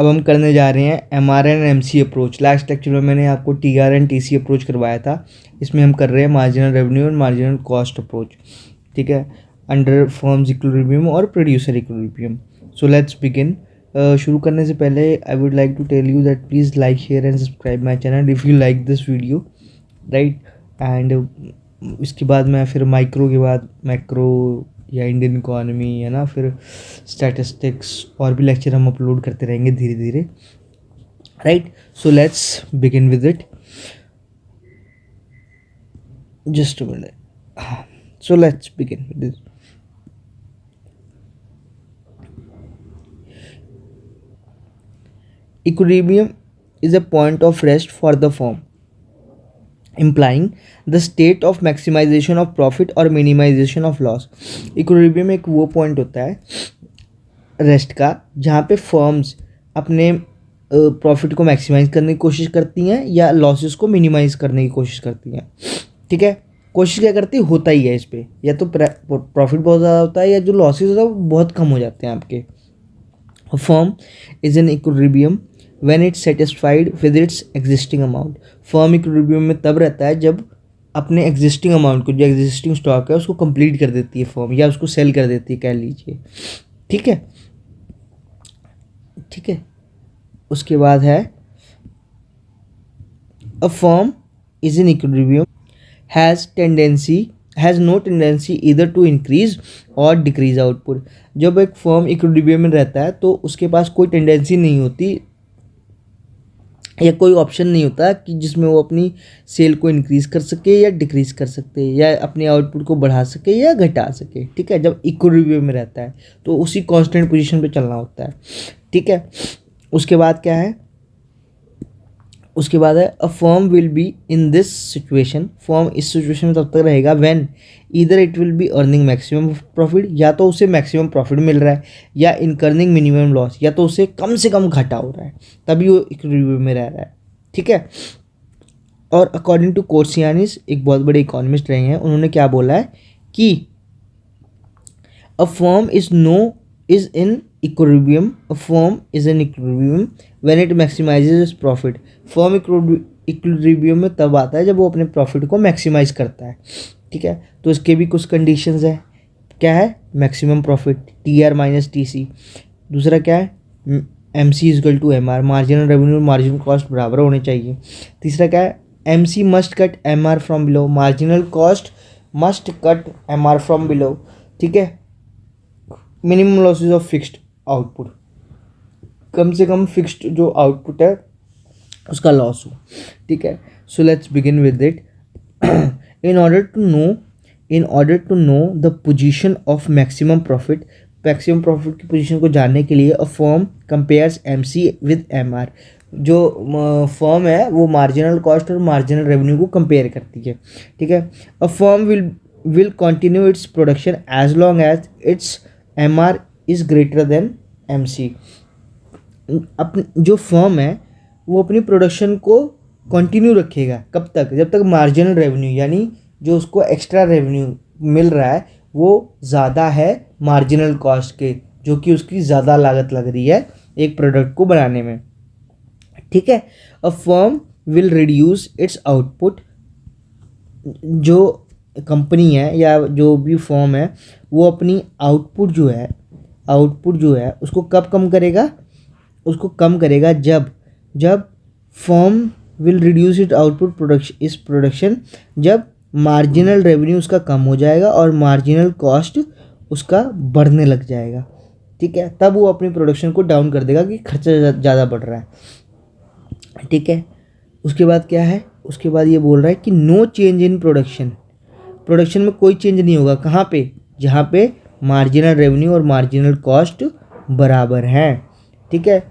अब हम करने जा रहे हैं MR and MC approach. Last lecture में मैंने आपको TR एंड TC अप्रोच करवाया था, इसमें हम कर रहे हैं मार्जिनल रेवेन्यू और मार्जिनल कॉस्ट अप्रोच, ठीक है, अंडर फर्म्स इक्विलिब्रियम और producer equilibrium. So let's begin. शुरू करने से पहले I would like to tell you that please like share and subscribe my channel if you like this video, right. And इसके बाद मैं फिर माइक्रो के बाद मैक्रो या इंडियन इकोनॉमी है ना, फिर स्टैटिस्टिक्स और भी लेक्चर हम अपलोड करते रहेंगे धीरे धीरे, right. So let's begin with it. Just a minute. So let's begin with this. Equilibrium is a point of rest for the firm, implying the state of maximization of profit or minimization of loss. Equilibrium एक वो point होता है rest का जहाँ पे firms अपने profit को maximise करने की कोशिश करती हैं या लॉसेस को मिनिमाइज करने की कोशिश करती हैं, ठीक है। कोशिश क्या करती होता ही है इस पर, या तो प्रॉफिट बहुत ज़्यादा होता है या जो लॉसेस होता है वो बहुत कम हो जाते हैं आपके। Firm is in equilibrium when it's satisfied with its existing amount. Firm equilibrium में तब रहता है जब अपने एग्जिस्टिंग अमाउंट को, जो एग्जिस्टिंग स्टॉक है उसको कंप्लीट कर देती है फर्म, या उसको सेल कर देती है कह लीजिए, ठीक है, ठीक है। उसके बाद है a firm is in equilibrium has no tendency either to increase और डिक्रीज आउटपुट। जब एक फर्म इक्विलिब्रियम में रहता है तो उसके पास कोई टेंडेंसी नहीं होती या कोई ऑप्शन नहीं होता कि जिसमें वो अपनी सेल को इंक्रीज कर सके या डिक्रीज कर सकते या अपने आउटपुट को बढ़ा सके या घटा सके, ठीक है। जब इक्विलिब्रियम में रहता है तो उसी कांस्टेंट पोजीशन पे चलना होता है, ठीक है। उसके बाद क्या है, उसके बाद है a firm will be in this situation. Firm इस सिचुएशन में तब तक रहेगा when either it will be earning maximum profit, या तो उसे मैक्सिमम प्रॉफिट मिल रहा है, या इनकर्निंग मिनिमम लॉस, या तो उसे कम से कम घाटा हो रहा है, तभी वो इक्विलिब्रियम में रह रहा है, ठीक है। और अकॉर्डिंग टू कोर्सियानिस, एक बहुत बड़े इकोनॉमिस्ट रहे हैं, उन्होंने क्या बोला है कि a firm is in equilibrium, a firm is in equilibrium when it maximises its profit. Firm equilibrium में तब आता है जब वो अपने प्रॉफिट को मैक्सिमाइज करता है, ठीक है। तो इसके भी कुछ कंडीशंस हैं। क्या है, maximum profit TR minus TC। दूसरा क्या है, MC is equal to MR, marginal revenue और मार्जिनल कॉस्ट बराबर होने चाहिए। तीसरा क्या है, MC must cut MR from below, marginal cost must cut MR from below, ठीक है। Minimum losses of fixed output, कम से कम फिक्स्ड जो आउटपुट है उसका लॉस हो, ठीक है। सो let's begin with it. in order to know the position of maximum profit की पोजीशन को जानने के लिए a firm compares MC with MR। जो फर्म है वो मार्जिनल कॉस्ट और मार्जिनल रेवेन्यू को कंपेयर करती है, ठीक है। A firm will continue its production as long as its MR is greater than MC। जो फर्म है वो अपनी प्रोडक्शन को कंटिन्यू रखेगा, कब तक, जब तक मार्जिनल रेवेन्यू यानी जो उसको एक्स्ट्रा रेवेन्यू मिल रहा है वो ज़्यादा है मार्जिनल कॉस्ट के, जो कि उसकी ज़्यादा लागत लग रही है एक प्रोडक्ट को बनाने में, ठीक है। A firm will reduce it's output. जो कंपनी है या जो भी फर्म है वो अपनी आउटपुट जो है उसको कब कम करेगा, उसको कम करेगा जब firm will reduce it output production जब मार्जिनल रेवेन्यू उसका कम हो जाएगा और मार्जिनल कॉस्ट उसका बढ़ने लग जाएगा, ठीक है। तब वो अपनी प्रोडक्शन को डाउन कर देगा कि खर्चा ज़्यादा बढ़ रहा है, ठीक है। उसके बाद क्या है, उसके बाद ये बोल रहा है कि नो चेंज इन प्रोडक्शन में कोई चेंज नहीं होगा, कहाँ पे, जहाँ पे मार्जिनल रेवेन्यू और मार्जिनल कॉस्ट बराबर हैं, ठीक है।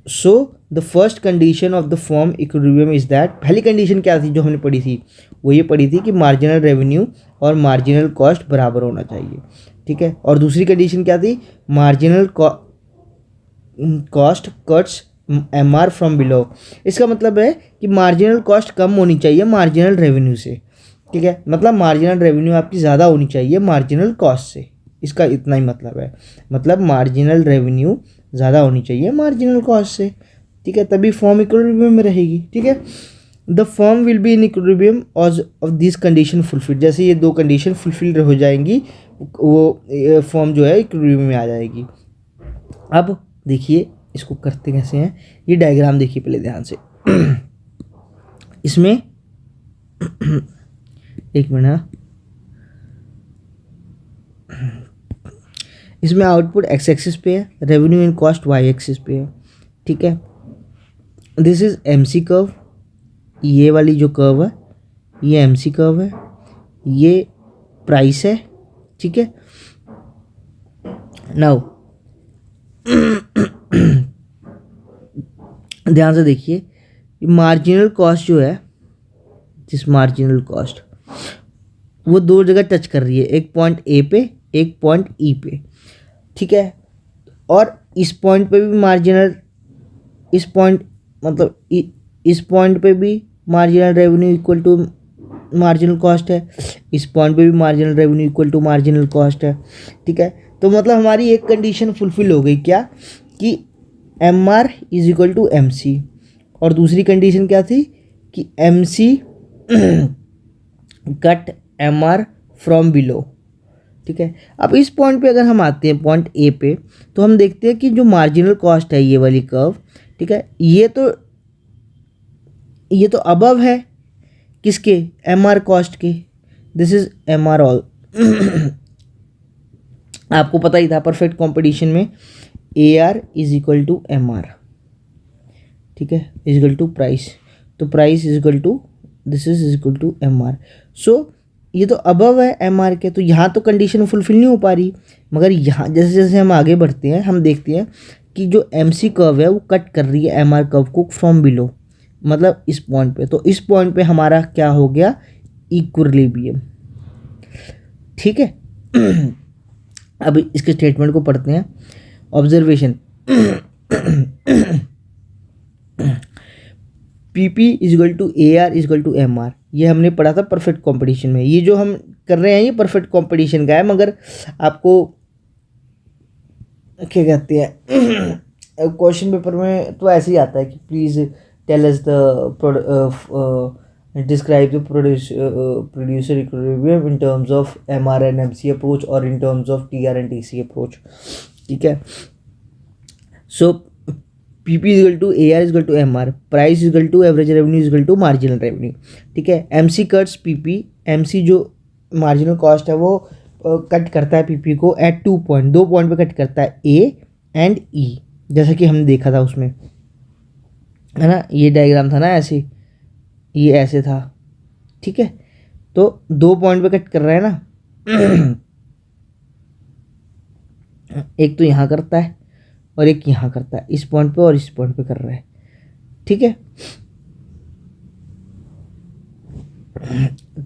So the first condition of the firm equilibrium is that, पहली कंडीशन क्या थी जो हमने पढ़ी थी, वो ये पढ़ी थी कि मार्जिनल रेवेन्यू और मार्जिनल कॉस्ट बराबर होना चाहिए, ठीक है। और दूसरी कंडीशन क्या थी, marginal cost cuts MR from below. इसका मतलब है कि मार्जिनल कॉस्ट कम होनी चाहिए मार्जिनल रेवेन्यू से, ठीक है। मतलब मार्जिनल रेवेन्यू आपकी ज़्यादा होनी चाहिए मार्जिनल कॉस्ट से, इसका इतना ही मतलब है। मतलब मार्जिनल रेवेन्यू ज़्यादा होनी चाहिए मार्जिनल कॉस्ट से, ठीक है, तभी फॉर्म इक्विलिब्रियम में रहेगी, ठीक है। The form will be in equilibrium of this condition fulfil, जैसे ये दो कंडीशन फुलफिल हो जाएंगी वो फॉर्म जो है इक्विलिब्रियम में आ जाएगी। अब देखिए इसको करते कैसे हैं, ये डायग्राम देखिए पहले ध्यान से। इसमें एक मिनट, इसमें आउटपुट एक्स एक्सिस पे है, revenue and cost Y axis पे है, ठीक है। दिस इज एमसी कर्व, ये वाली जो कर्व है ये एमसी कर्व है, ये प्राइस है, ठीक है। नाउ ध्यान से देखिए, मार्जिनल कॉस्ट जो है, जिस मार्जिनल कॉस्ट वो दो जगह टच कर रही है, एक पॉइंट ए पे एक पॉइंट ई पे, ठीक है। और इस पॉइंट पे भी मार्जिनल, इस पॉइंट मतलब इस पॉइंट पे भी marginal revenue equal to marginal cost है, इस पॉइंट पे भी marginal revenue equal to marginal cost है, ठीक है। तो मतलब हमारी एक कंडीशन फुलफिल हो गई, क्या कि M R is equal to M C, और दूसरी कंडीशन क्या थी कि M C cut M R from below, ठीक है। अब इस पॉइंट पे अगर हम आते हैं पॉइंट ए पे, तो हम देखते हैं कि जो मार्जिनल कॉस्ट है ये वाली कर्व, ठीक है, ये तो अबव है किसके, एम आर कॉस्ट के, this is M R all. आपको पता ही था परफेक्ट कंपटीशन में A R is equal to M R, ठीक है, इज इक्वल टू प्राइस, तो price is equal to this is equal to M R. So ये तो अबव है एम आर के, तो यहाँ तो कंडीशन फुलफिल नहीं हो पा रही, मगर यहाँ जैसे जैसे हम आगे बढ़ते हैं हम देखते हैं कि जो एम सी कर्व है वो कट कर रही है एम आर कर्व को फ्रॉम बिलो, मतलब इस पॉइंट पे, तो इस पॉइंट पे हमारा क्या हो गया, इक्विलिब्रियम, ठीक है। अब इसके स्टेटमेंट को पढ़ते हैं। Observation, P P is equal to A R is equal to M R, ये हमने पढ़ा था परफेक्ट कंपटीशन में। ये जो हम कर रहे हैं ये परफेक्ट कंपटीशन का है, मगर आपको क्या कहते हैं क्वेश्चन पेपर में तो ऐसे ही आता है कि please tell us the describe the producer equilibrium in terms of M R and M C approach और in terms of T R and T C approach, ठीक है। So P P is equal to A R is equal to M R, price is equal to average revenue is equal to marginal revenue, ठीक है। M C cuts P P, M C जो marginal cost है वो cut करता है P P को eight 2 point, 2 point पे cut करता है ए एंड ई, जैसा कि हमने देखा था उसमें, है ना, ये डायग्राम था ना ऐसे, ये ऐसे था, ठीक है। तो 2 पॉइंट पे कट कर रहा है ना, एक तो यहाँ करता है और एक यहाँ करता है, इस पॉइंट पे और इस पॉइंट पे कर रहा है, ठीक है।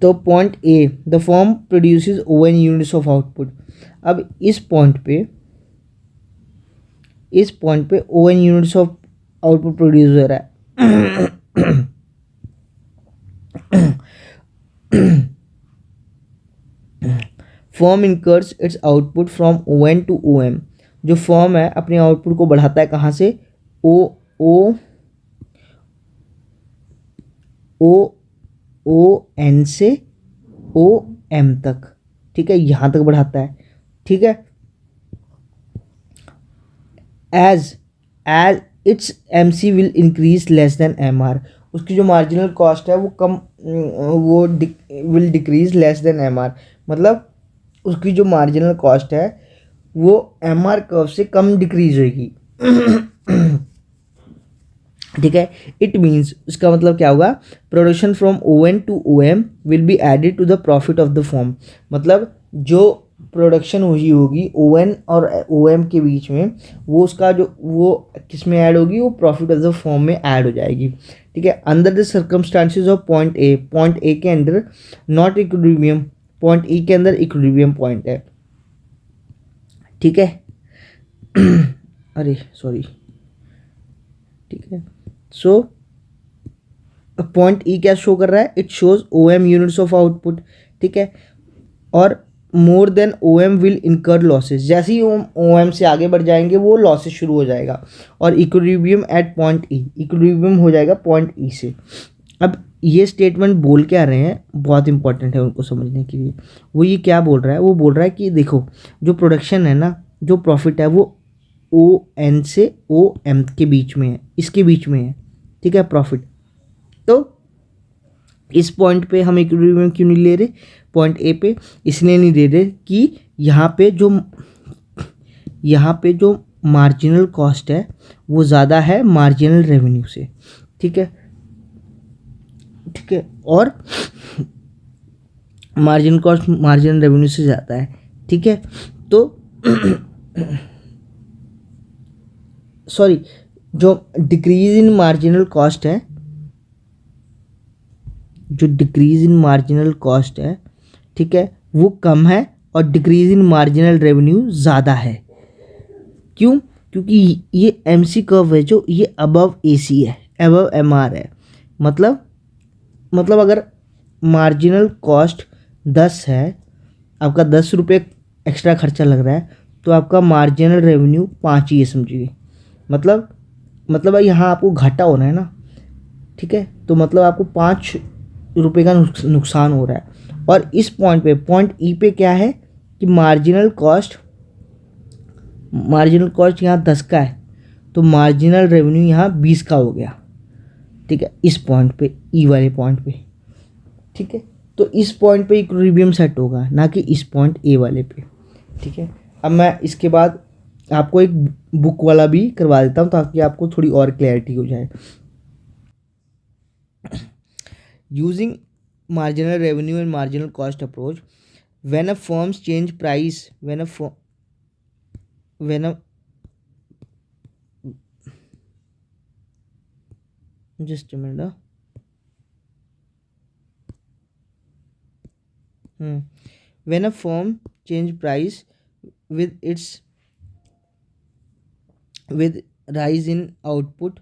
तो point A, the firm produces O one units of output, अब इस पॉइंट पे O one units of output produce हो रहा है। Firm incurs its output from O one to O M, जो फर्म है अपने आउटपुट को बढ़ाता है कहाँ से, ओ एन से ओ एम तक, ठीक है, यहाँ तक बढ़ाता है, ठीक है। As its M C will increase less than M R, उसकी जो मार्जिनल कॉस्ट है वो कम, वो will decrease less than M R, मतलब उसकी जो मार्जिनल कॉस्ट है वो एम आर कर्व से कम डिक्रीज होगी, ठीक है। इट मीन्स, इसका मतलब क्या होगा, production from O N to O M will be added to the profit of the firm, मतलब जो प्रोडक्शन हुई होगी ओ एन और ओ एम के बीच में, वो उसका जो वो किस में ऐड होगी, वो प्रॉफिट ऑफ द फर्म में ऐड हो जाएगी, ठीक है। Under the circumstances of point A के अंदर नॉट इक्विलिब्रियम, पॉइंट ई के अंदर इक्विलिब्रियम पॉइंट है, ठीक है। अरे सॉरी, ठीक है। सो पॉइंट ई क्या शो कर रहा है, it shows O M units of output, ठीक है। और more than O M will incur losses, जैसे ही ओ एम से आगे बढ़ जाएंगे वो लॉसेस शुरू हो जाएगा। और equilibrium at point E, equilibrium हो जाएगा पॉइंट ई से। अब ये स्टेटमेंट बोल क्या रहे हैं, बहुत इंपॉर्टेंट है उनको समझने के लिए। वो ये क्या बोल रहा है, वो बोल रहा है कि देखो जो प्रोडक्शन है ना, जो प्रॉफिट है वो ओ एन से ओ एम के बीच में है, इसके बीच में है, ठीक है, प्रॉफिट। तो इस पॉइंट पे हम इक्विलिब्रियम क्यों नहीं ले रहे पॉइंट ए पे, इसलिए नहीं दे रहे कि यहाँ पे जो मार्जिनल कॉस्ट है वो ज़्यादा है मार्जिनल रेवेन्यू से, ठीक है, ठीक है, और मार्जिनल कॉस्ट मार्जिनल रेवेन्यू से ज़्यादा है, ठीक है। तो सॉरी, जो डिक्रीज इन मार्जिनल कॉस्ट है, जो डिक्रीज इन मार्जिनल कॉस्ट है, ठीक है, वो कम है, और डिक्रीज इन मार्जिनल रेवेन्यू ज़्यादा है। क्यों? क्योंकि ये एमसी कर्व है जो ये अबव एसी है, अबव एमआर है। मतलब अगर मार्जिनल कॉस्ट 10 है, आपका 10 रुपये एक्स्ट्रा खर्चा लग रहा है, तो आपका मार्जिनल रेवेन्यू 5 ही है, समझिए। मतलब यहाँ आपको घाटा हो रहा है ना, ठीक है, तो मतलब आपको 5 रुपये का नुकसान हो रहा है। और इस पॉइंट पे, पॉइंट ई पे क्या है कि मार्जिनल कॉस्ट यहाँ 10 का है, तो मार्जिनल रेवेन्यू यहाँ 20 का हो गया, ठीक है, इस पॉइंट पे, ई वाले पॉइंट पे, ठीक है। तो इस पॉइंट पे इक्विलिब्रियम सेट होगा, ना कि इस पॉइंट ए वाले पे, ठीक है। अब मैं इसके बाद आपको एक बुक वाला भी करवा देता हूँ ताकि आपको थोड़ी और क्लैरिटी हो जाए। Using marginal revenue and marginal cost approach, when a firms change price, when a just a minute, when a firm change price with rise in output,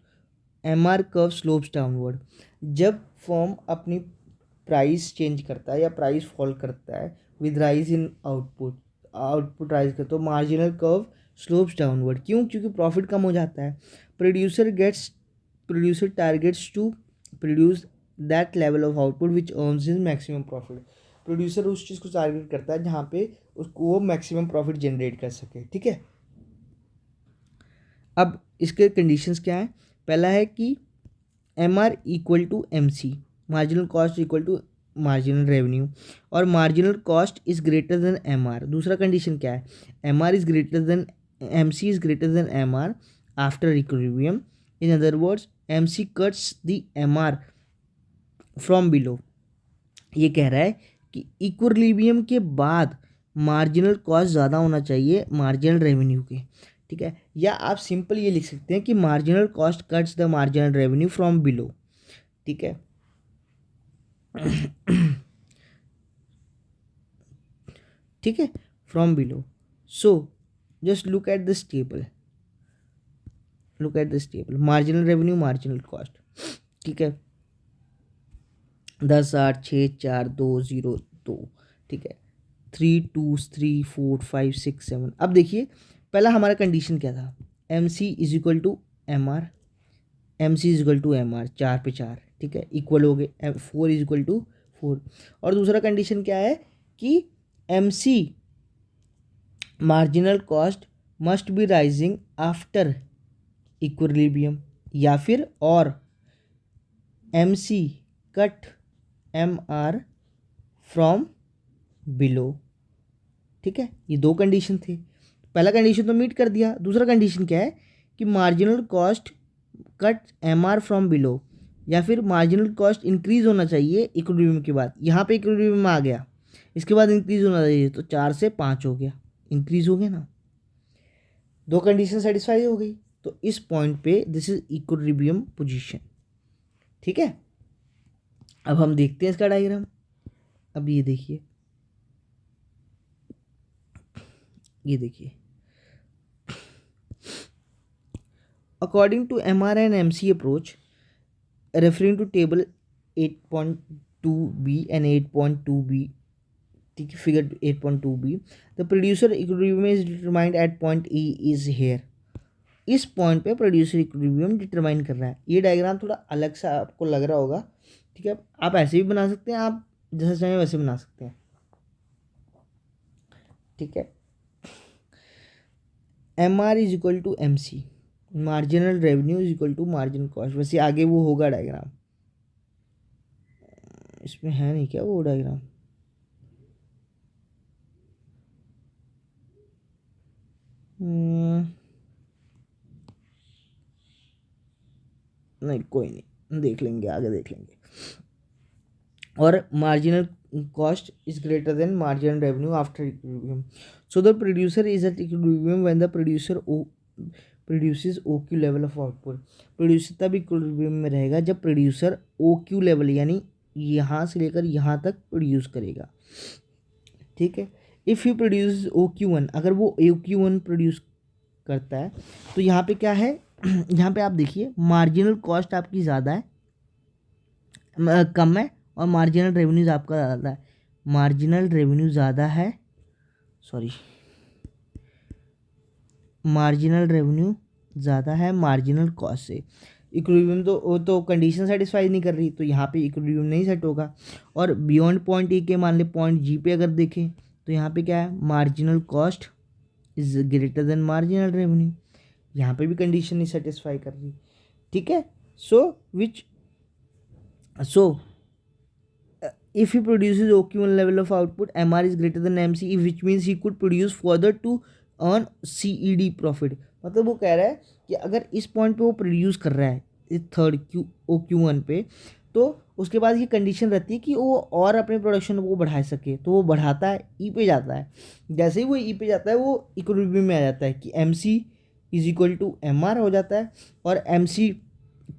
MR curve slopes downward। जब firm अपनी price change करता है या price fall करता है with rise in output rise कर, तो marginal curve slopes downward. क्यों? क्योंकि प्रॉफिट कम हो जाता है। Producer targets to produce that level of output which earns his maximum profit. Producer उस चीज़ को टारगेट करता है जहाँ पे उसको वो मैक्सिमम प्रॉफिट जनरेट कर सके, ठीक है। अब इसके कंडीशंस क्या हैं? पहला है कि MR equal to MC, marginal cost equal to marginal revenue, और marginal cost is greater than MR। दूसरा कंडीशन क्या है? MR is greater than MC is greater than MR after equilibrium. In other words MC cuts the MR from below. ये कह रहा है कि equilibrium के बाद मार्जिनल कॉस्ट ज़्यादा होना चाहिए मार्जिनल रेवेन्यू के, ठीक है। या आप सिंपल ये लिख सकते हैं कि marginal cost cuts the marginal revenue from below, ठीक है। ठीक है, from below. So just look at this table, marginal revenue, marginal cost, ठीक है, 10, 8, 6, 4, 2, 0, 2, ठीक है, 3, 2, 3, 4, 5, 6, 7। अब देखिए पहला हमारा कंडीशन क्या था? MC is equal to MR, MC is equal to MR, 4 पे 4, ठीक है, इक्वल हो गए, 4 इज इक्वल टू 4। और दूसरा कंडीशन क्या है कि MC marginal cost must be rising after equilibrium, या फिर और MC cut MR from below, ठीक है। ये दो कंडीशन थे। पहला कंडीशन तो मीट कर दिया। दूसरा कंडीशन क्या है कि marginal cost cut MR from below, या फिर मार्जिनल कॉस्ट इंक्रीज होना चाहिए इक्विलिब्रियम के बाद। यहाँ पे इक्विलिब्रियम आ गया, इसके बाद इंक्रीज होना चाहिए, तो 4 से 5 हो गया, इंक्रीज हो गया ना, दो कंडीशन सेटिस्फाई हो गई। तो इस पॉइंट पे दिस इज इक्विलिब्रियम पोजीशन, ठीक है। अब हम देखते हैं इसका डायग्राम। अब ये देखिए, according to MR and MC approach, referring to table 8.2b and 8.2b, ठीक है, figure 8.2 B, the producer equilibrium is determined at point E is here. इस पॉइंट पे प्रोड्यूसर इक्विलिब्रियम डिटरमाइन कर रहा है। ये डायग्राम थोड़ा अलग सा आपको लग रहा होगा, ठीक है, आप ऐसे भी बना सकते हैं, आप जैसे चाहें वैसे बना सकते हैं, ठीक है। M R is equal to M C, marginal revenue is equal to marginal cost. वैसे आगे वो होगा डायग्राम, इसमें है नहीं क्या वो डायग्राम? नहीं कोई नहीं, देख लेंगे, आगे देख लेंगे। और marginal cost is greater than marginal revenue after equilibrium, so the producer is at equilibrium when the producer produces O Q level of output. Producer तब इक्विलिब्रियम में रहेगा जब प्रोड्यूसर ओ क्यू लेवल यानी यहाँ से लेकर यहाँ तक प्रोड्यूस करेगा, ठीक है। If you produce O Q one, अगर वो ओ क्यू वन प्रोड्यूस करता है तो यहाँ पे क्या है, यहाँ पे आप देखिए मार्जिनल कॉस्ट आपकी ज़्यादा है, कम है, और मार्जिनल रेवेन्यूज आपका ज़्यादा है। मार्जिनल रेवेन्यू ज़्यादा है, सॉरी, मार्जिनल रेवेन्यू ज़्यादा है मार्जिनल कॉस्ट से। इक्विलिब्रियम तो वो तो कंडीशन सेटिस्फाई नहीं कर रही, तो यहाँ पे इक्विलिब्रियम नहीं सेट होगा। और बियॉन्ड पॉइंट ए के मान ले पॉइंट जी पे अगर देखें तो यहाँ पे क्या है, marginal cost is greater than marginal revenue, यहाँ पे भी कंडीशन नहीं सेटिस्फाई कर रही, ठीक है। सो if he produces OQ1 level of output, MR is greater than MC, which means he could produce further to earn CED profit। मतलब वो कह रहा है कि अगर इस पॉइंट पे वो प्रोड्यूस कर रहा है इस थर्ड OQ1 पे, तो उसके बाद ये कंडीशन रहती है कि वो और अपने प्रोडक्शन को बढ़ा सके, तो वो बढ़ाता है, ई पे जाता है। जैसे ही वो ई पे जाता है वो इक्विलिब्रियम में आ जाता है कि MC is equal to MR हो जाता है, और MC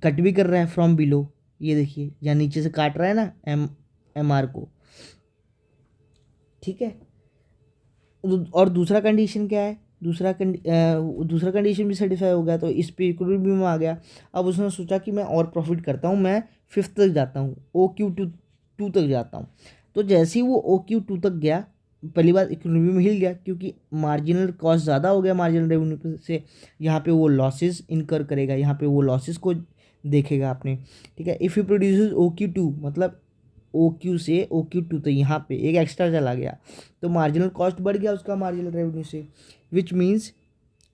कट भी कर रहा है फ्रॉम बिलो, ये देखिए या नीचे से काट रहा है ना MR को, ठीक है। और दूसरा कंडीशन क्या है, दूसरा कंडीशन भी सेटिस्फाई हो गया, तो इस पे इक्विलिब्रियम में आ गया। अब उसने सोचा कि मैं और प्रॉफिट करता हूँ, मैं 5th तक जाता हूँ, OQ2 तक जाता हूँ। तो जैसे ही वो OQ2 तक गया, पहली बात इक्विलिब्रियम हिल गया क्योंकि मार्जिनल कॉस्ट ज़्यादा हो गया मार्जिनल रेवेन्यू से। यहाँ पे वो लॉसेस इनकर करेगा, यहाँ पे वो लॉसेस को देखेगा आपने, ठीक है। इफ़ यू प्रोड्यूसेस OQ2, मतलब OQ से OQ2 तो यहाँ पे एक एक्स्ट्रा चला गया, तो मार्जिनल कॉस्ट बढ़ गया उसका मार्जिनल रेवेन्यू से, which means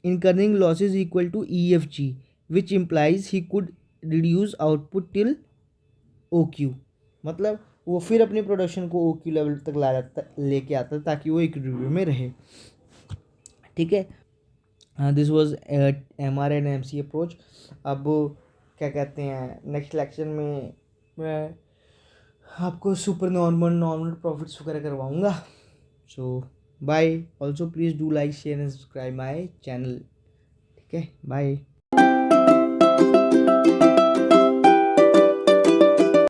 incurring losses equal to EFG, which implies he could reduce output till OQ। मतलब वो फिर अपनी प्रोडक्शन को OQ लेवल तक लेके आता है ताकि वो इक्विलिब्रियम में रहे, ठीक है। This was MR and MC approach. अब क्या कहते हैं, नेक्स्ट लेक्चर में मैं आपको सुपर नॉर्मल प्रॉफिट्स वगैरह करवाऊँगा। So bye, also please do like share and subscribe my channel, ठीक है, बाय।